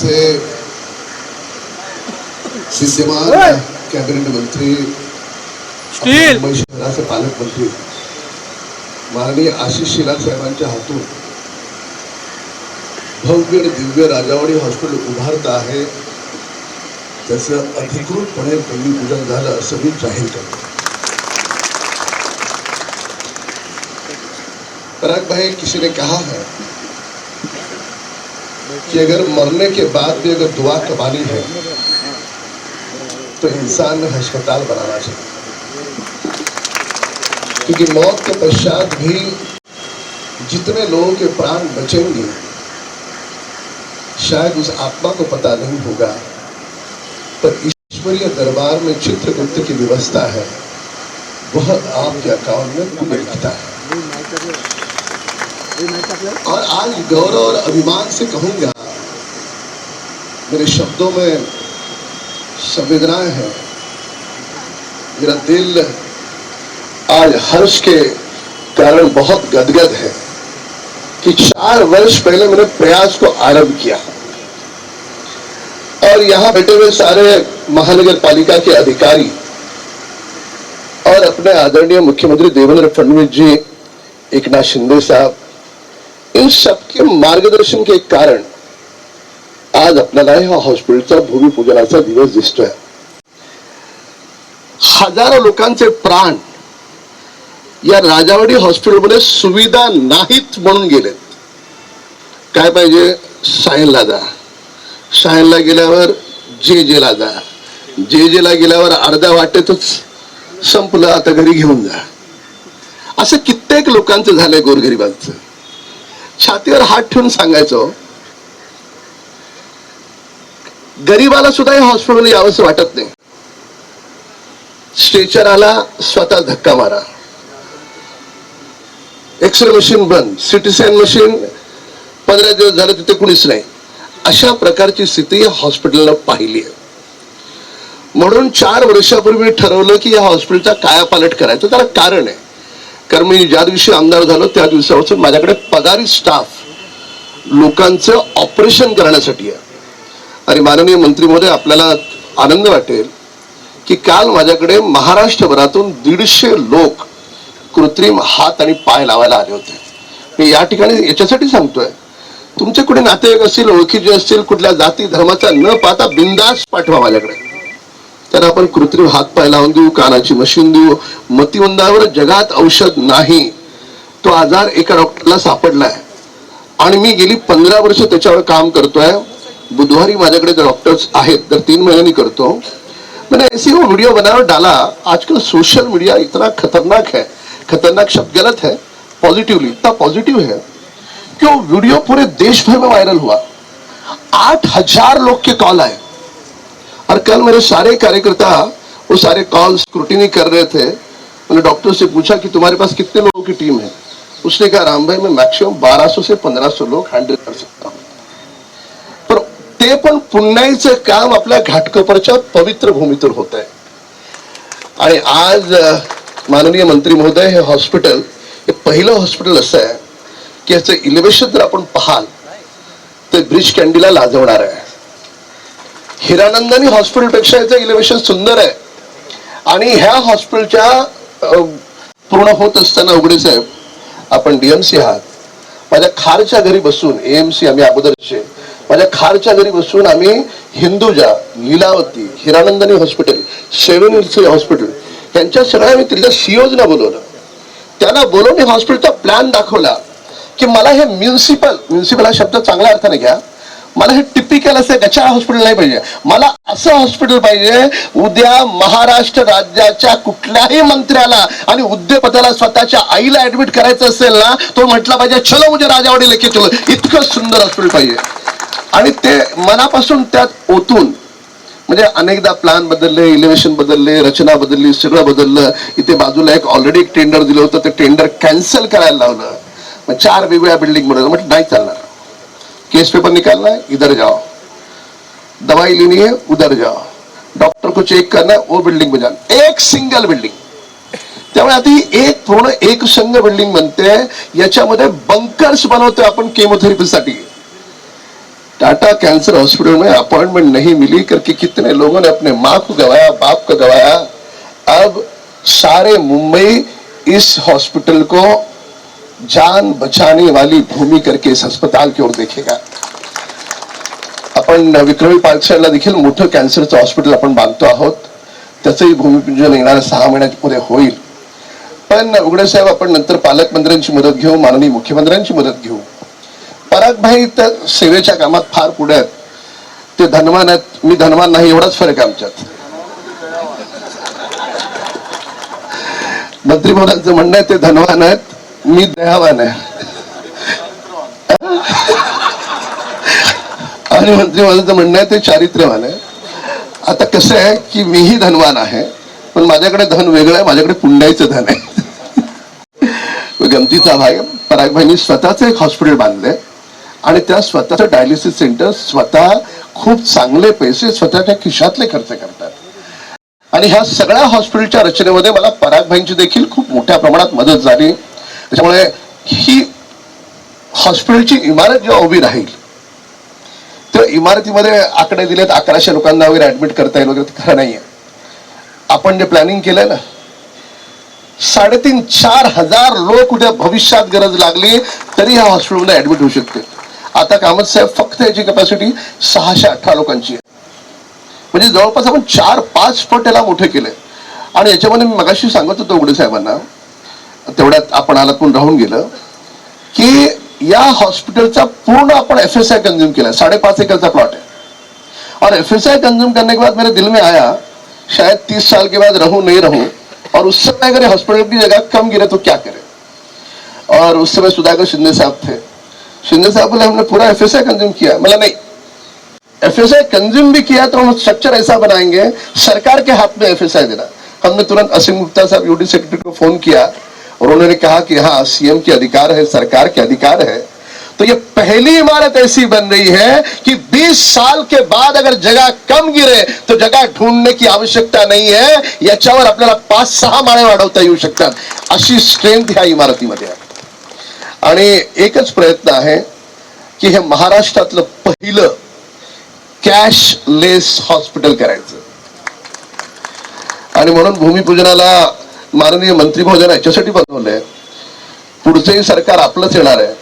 राज्याचे विद्यमान कॅबिनेट मंत्री मुंबई शहराचे पालकमंत्री माननीय आशिष शेलार साहेबांच्या हातून भव्य आणि दिव्य राजावाडी हॉस्पिटल उभारत आहे, त्याचं अधिकृतपणे भूमिपूजन झालं असं मी जाहीर करतो। पराग भाई, किसी ने कहा है कि अगर मरने के बाद भी अगर दुआ कमानी है तो इंसान ने अस्पताल बनाना चाहिए, क्योंकि मौत के पश्चात भी जितने लोगों के प्राण बचेंगे शायद उस आत्मा को पता नहीं होगा, पर ईश्वरीय दरबार में चित्रगुप्त की व्यवस्था है, वह आपके अकाउंट में पुण्य लिखता है। और आज गौरव और अभिमान से कहूंगा, मेरे शब्दों में संवेदनाएं हैं, मेरा दिल आज हर्ष के कारण बहुत गदगद है कि 4 वर्ष पहले मैंने प्रयास को आरंभ किया और यहां बैठे हुए सारे महानगर पालिका के अधिकारी और अपने आदरणीय मुख्यमंत्री देवेंद्र फडणवीस जी, एकनाथ शिंदे साहब, इन सबके मार्गदर्शन के कारण आज आपल्याला या हॉस्पिटलचा भूमिपूजनाचा दिवस दिसतोय। हजारो लोकांचे प्राण या राजावाडी हॉस्पिटलमध्ये सुविधा नाहीत म्हणून गेलेत। काय पाहिजे? सायनला जा, सायनला गेल्यावर जे जा, जे गेल्यावर अर्ध्या वाटेतच संपलं, आता घरी घेऊन जा, असं कित्येक लोकांचं झालंय। गोरगरिबांचं छातीवर हात ठेवून सांगायचो, गरीबाला सुद्धा या हॉस्पिटलमध्ये यावंसं वाटत नाही। स्ट्रेचर आला, स्वतः धक्का मारा, एक्सरे मशीन बंद, सिटी स्कॅन मशीन 15 दिवस झाले तिथे कुणीच नाही, अशा प्रकारची स्थिती या हॉस्पिटलला पाहिली आहे। म्हणून 4 वर्षापूर्वी ठरवलं की या हॉस्पिटलचा कायापालट करायचं। त्याला कारण आहे, कारण मी ज्या दिवशी आमदार झालो त्या दिवसापासून माझ्याकडे पगारी स्टाफ लोकांचं ऑपरेशन करण्यासाठी आहे। आणि माननीय मंत्री महोदय, आपल्याला आनंद वाटेल की काल माझ्याकडे महाराष्ट्रभरातून 150 लोक कृत्रिम हात आणि पाय लावायला आले होते। मी या ठिकाणी याच्यासाठी सांगतोय, तुमचे कुठे नातेवाईक असतील, ओळखीचे असतील, कुठल्या जाती धर्माचा न पाहता बिंदास पाठवा माझ्याकडे, तर आपण कृत्रिम हात पाय लावून देऊ, कानाची मशीन देऊ। मतिमंदावर जगात औषध नाही, तो आजार एका डॉक्टरला सापडलाय आणि मी गेली 15 वर्ष त्याच्यावर काम करतोय। बुधवारी माझ्याकडे डॉक्टर्स आहेत, तर 3 महिन्यांनी करतो। मैंने ऐसी वो वीडियो बना और डाला। आजकल सोशल मीडिया इतना खतरनाक है, खतरनाक शब्द गलत है, पॉजिटिवली इतना पॉजिटिव है कि वो वीडियो पूरे देश भर में वायरल हुआ। 8000 लोग के कॉल आए और कल मेरे सारे कार्यकर्ता वो सारे कॉल स्क्रूटिनी कर रहे थे। मैंने डॉक्टर से पूछा कि तुम्हारे पास कितने लोगों की टीम है? उसने कहा, राम भाई, मैं मैक्सिमम 1200 से 1500 लोग हँडल कर सकता हूं। पर ते पण पुण्याईचं काम आपल्या घाटकोपरच्या पवित्र भूमीतून होत आहे। आणि आज माननीय मंत्री महोदय, हे हॉस्पिटल हे पहिलं हॉस्पिटल असं आहे की याचं इलेव्हेशन जर आपण पाहाल तर ब्रिज कँडीला लाजवणार आहे। हिरानंदानी हॉस्पिटल पेक्षा याचं इलेव्हेशन सुंदर आहे। आणि ह्या हॉस्पिटलच्या पूर्ण होत असताना उघडे साहेब, आपण डीएमसी आहात, माझ्या खारच्या घरी बसून, एएमसी आम्ही अगोदरचे, माझ्या खारच्या घरी बसून आम्ही Hinduja, Lilavati, Hiranandani hospital, 7 hills hospital यांच्या सगळ्या मी तिथल्या सीईओजना बोलवलं। त्यांना बोलवून हॉस्पिटलचा प्लॅन दाखवला की मला हे म्युन्सिपल हा शब्द चांगल्या अर्थाने घ्या, मला हे टिपिकल असं गचाळ हॉस्पिटल नाही पाहिजे, मला असं हॉस्पिटल पाहिजे उद्या महाराष्ट्र राज्याच्या कुठल्याही मंत्र्याला आणि उद्योगपतीला स्वतःच्या आईला ऍडमिट करायचं असेल ना, तो म्हटला पाहिजे, चलो मुझे राजावाडी लेके चलो। इतकं सुंदर हॉस्पिटल पाहिजे। आणि ते मनापासून त्यात ओतून, म्हणजे अनेकदा प्लॅन बदलले, इलेव्हेशन बदलले, रचना बदलली, सगळं बदललं। इथे बाजूला ऑलरेडी एक टेंडर दिलं होतं, ते टेंडर कॅन्सल करायला लावलं। मग 4 वेगवेगळ्या बिल्डिंग बनवलं। म्हटलं नाही चालणार, केस पेपर निकालना है, इधर जाओ, दवाई लेनी है, उधर जाओ, डॉक्टर को चेक करना है, वो बिल्डिंग में जाना, एक सिंगल बिल्डिंग। त्यामुळे आता ही एक पूर्ण एक संघ बिल्डिंग बनते, याच्यामध्ये बंकर्स बनवतोय आपण केमोथेरपीसाठी। टाटा कैंसर हॉस्पिटल में अपॉइंटमेंट नहीं मिली करके कितने लोगों ने अपने माँ को गवाया, बाप को गवाया। अब सारे मुंबई इस हॉस्पिटल को जान बचाने वाली भूमि करके इस अस्पताल की ओर देखेगा। आपण विक्रमी पार्क साइडला देखील मोठं कॅन्सरचं हॉस्पिटल आपण बांधतो आहोत, त्याचंही भूमिपूजन येणाऱ्या 6 महिन्यामध्ये होईल। पण उघडे साहेब, आपण नंतर पालकमंत्र्यांची मदत घेऊ, माननीय मुख्यमंत्र्यांची मदत घेऊ। पराग भाई तर सेवेच्या कामात फार पुढे आहेत, ते धनवान आहेत, मी धनवान नाही, एवढाच फरक आहे आमच्यात। मंत्री महोदयांचं म्हणणं आहे ते धनवान आहेत, मी दयावान आहे। आणि मंत्री महोदयांचं म्हणणं आहे ते चारित्र्यवान आहे। आता कसं आहे की मीही धनवान आहे, पण माझ्याकडे धन वेगळं आहे, माझ्याकडे पुण्याचं धन आहे। गमतीचा भाग, पराग भाईंनी स्वतःच एक हॉस्पिटल बांधले आणि त्या स्वतःचं डायलिसिस सेंटर स्वतः खूप चांगले पैसे स्वतःच्या खिशातले खर्च करतात। आणि ह्या सगळ्या हॉस्पिटलच्या रचनेमध्ये मला पराग भाईंची देखील खूप मोठ्या प्रमाणात मदत झाली। त्याच्यामुळे ही हॉस्पिटलची इमारत जेव्हा उभी राहील तेव्हा इमारतीमध्ये आकडे दिलेत 1100 लोकांना वगैरे ऍडमिट करता येईल वगैरे, खरं नाहीये। आपण जे प्लॅनिंग केलंय ना, 3,500-4,000 लोक उद्या भविष्यात गरज लागली तरी ह्या हॉस्पिटलमध्ये ऍडमिट होऊ शकते। आता कामत साहेब फक्त याची कॅपॅसिटी 618 लोकांची आहे, म्हणजे जवळपास आपण 4-5 पट याला मोठे केले। आणि याच्यामध्ये मी मगाशी सांगत होतो उघडे साहेबांना, तेवढ्यात आपण आलात पण राहून गेलं की या हॉस्पिटलचा पूर्ण अपन एफएसआई कंज्यूम किया, 5.5 एकड़ का प्लॉट है। और एफएसआई कंज्यूम करने के बाद मेरे दिल में आया शायद 30 साल के बाद रहूं नहीं रहूं, और उस समय अगर हॉस्पिटल की जगह कम गिरे तो क्या करें। और उस समय सुधाकर शिंदे साहब थे, शिंदे साहब बोले हमने पूरा एफएसआई कंज्यूम किया। मतलब नहीं, एफएसआई कंज्यूम भी किया तो हम स्ट्रक्चर ऐसा बनाएंगे, सरकार के हाथ में एफएसआई देना। हमने तुरंत असीम गुप्ता साहब यूडी सेक्रेटरी को फोन किया और उन्होंने कहा कि हाँ, सीएम के अधिकार है, सरकार के अधिकार है। तो ये पहली इमारत ऐसी बन रही है कि 20 साल के बाद अगर जगह कम गिरे तो जगह ढूंढने की आवश्यकता नहीं है, याच्यावर आपल्याला 5-6 माळे वाढवता येऊ शकतात, अशी स्ट्रेंथ ह्या इमारतीमध्ये आहे। आणि एकच प्रयत्न आहे की हे महाराष्ट्रातलं पहिलं कॅशलेस हॉस्पिटल करायचं। आणि म्हणून भूमिपूजनाला माननीय मंत्री महोदय याच्यासाठी बनवलंय, पुढचंही सरकार आपलंच येणार आहे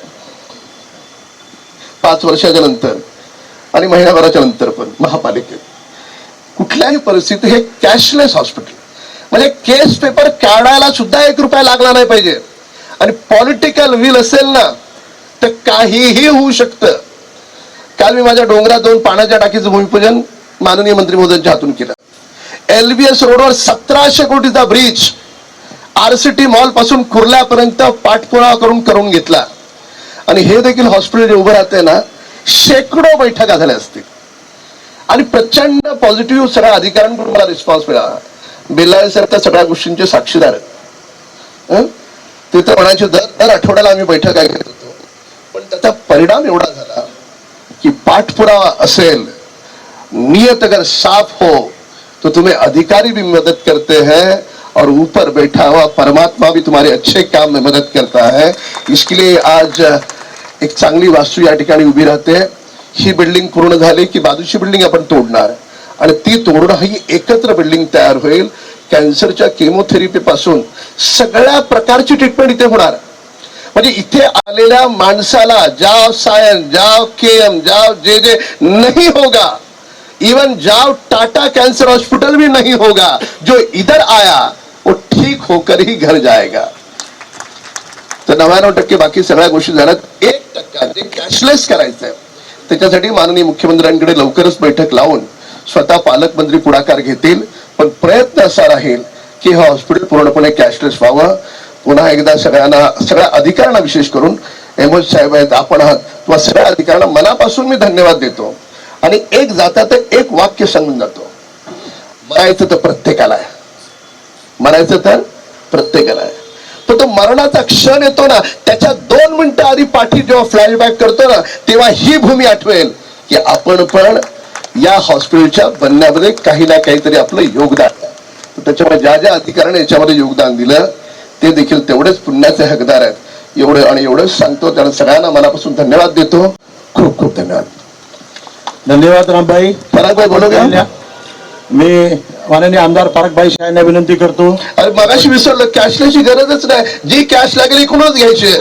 5 वर्षाच्या नंतर आणि महिनाभराच्या नंतर पण महापालिकेत कुठल्याही परिस्थितीत हे कॅशलेस हॉस्पिटल, म्हणजे केस पेपर काढायला सुद्धा 1 रुपया लागला नाही पाहिजे। आणि पॉलिटिकल विल असेल ना तर काहीही होऊ शकतं। काल मी माझ्या डोंगरात 2 पाण्याच्या टाकीचं भूमिपूजन माननीय मंत्री महोदयांच्या हातून केलं। एलबीएस रोडवर 1700 कोटीचा ब्रिज आरसीटी मॉल पासून कुर्ल्यापर्यंत पाठपुरावा करून घेतला। आणि हे देखील हॉस्पिटल जे उभं राहते ना, शेकडो बैठका झाल्या असतील आणि प्रचंड पॉझिटिव्ह सगळ्या अधिकाऱ्यांकडून मला रिस्पॉन्स मिळाला। बेल्लाळे सर त्या सगळ्या गोष्टींचे साक्षीदार आहेत। ते तर म्हणायचे दर आठवड्याला आम्ही बैठका घेत होतो, पण त्याचा परिणाम एवढा झाला की पाठपुरावा असेल, नियत अगर साफ हो तो तुम्हें अधिकारी भी मदद करते हैं और ऊपर बैठा हुआ परमात्मा भी तुम्हारे अच्छे काम में मदद करता है। इसके लिए आज एक चांगली वास्तू या ठिकाणी उभी राहते। ही बिल्डिंग पूर्ण झाली की बाजूची बिल्डिंग आपण तोडणार आणि ती तोडून ही एकत्र बिल्डिंग तयार होईल। कॅन्सरच्या केमोथेरपी पासून सगळ्या प्रकारची ट्रीटमेंट इथे होणार। म्हणजे इथे आलेल्या माणसाला जाव सायन, जाव केएम, जाव जे नहीं होगा, इवन जाव टाटा कैंसर हॉस्पिटल भी नहीं होगा। जो इधर आया वो ठीक होकर ही घर जाएगा। तर 99% बाकी सगळ्या गोष्टी झाल्यात। 1% जे कॅशलेस करायचंय त्याच्यासाठी माननीय मुख्यमंत्र्यांकडे लवकरच बैठक लावून स्वतः पालकमंत्री पुढाकार घेतील। पण प्रयत्न असा राहील की हे हॉस्पिटल पूर्णपणे कॅशलेस व्हावं। पुन्हा एकदा सगळ्या अधिकाऱ्यांना, विशेष करून एमओ साहेब आहेत, आपण आहात, तुम्हा सगळ्या अधिकाऱ्यांना मनापासून मी धन्यवाद देतो। आणि एक जाता तर एक वाक्य सांगून जातो, मरायचं तर प्रत्येकाला आहे, मरायचं तर प्रत्येकाला आहे। तो मरणाचा क्षण येतो ना, त्याच्या 2 मिनिटं आधी पाठी जेव्हा फ्लॅशबॅक करतो ना, तेव्हा ही भूमी आठवेल की आपण पण या हॉस्पिटलच्या बनण्यामध्ये काही ना काहीतरी आपलं योगदान आहे। त्याच्यामुळे ज्या ज्या अधिकाऱ्याने याच्यामध्ये योगदान दिलं ते देखील तेवढेच पुण्याचे हकदार आहेत। एवढं सांगतो, त्यांना सगळ्यांना मनापासून धन्यवाद देतो। खूप खूप धन्यवाद। धन्यवाद रामभाई. परागभाई बोलूया. मी माननीय आमदार परागभाई शाहेंना विनंती करतो. अरे मगाशी विसरलो, कॅशची गरजच नाही, जी कॅश लागेल इकडूनच घ्यायची.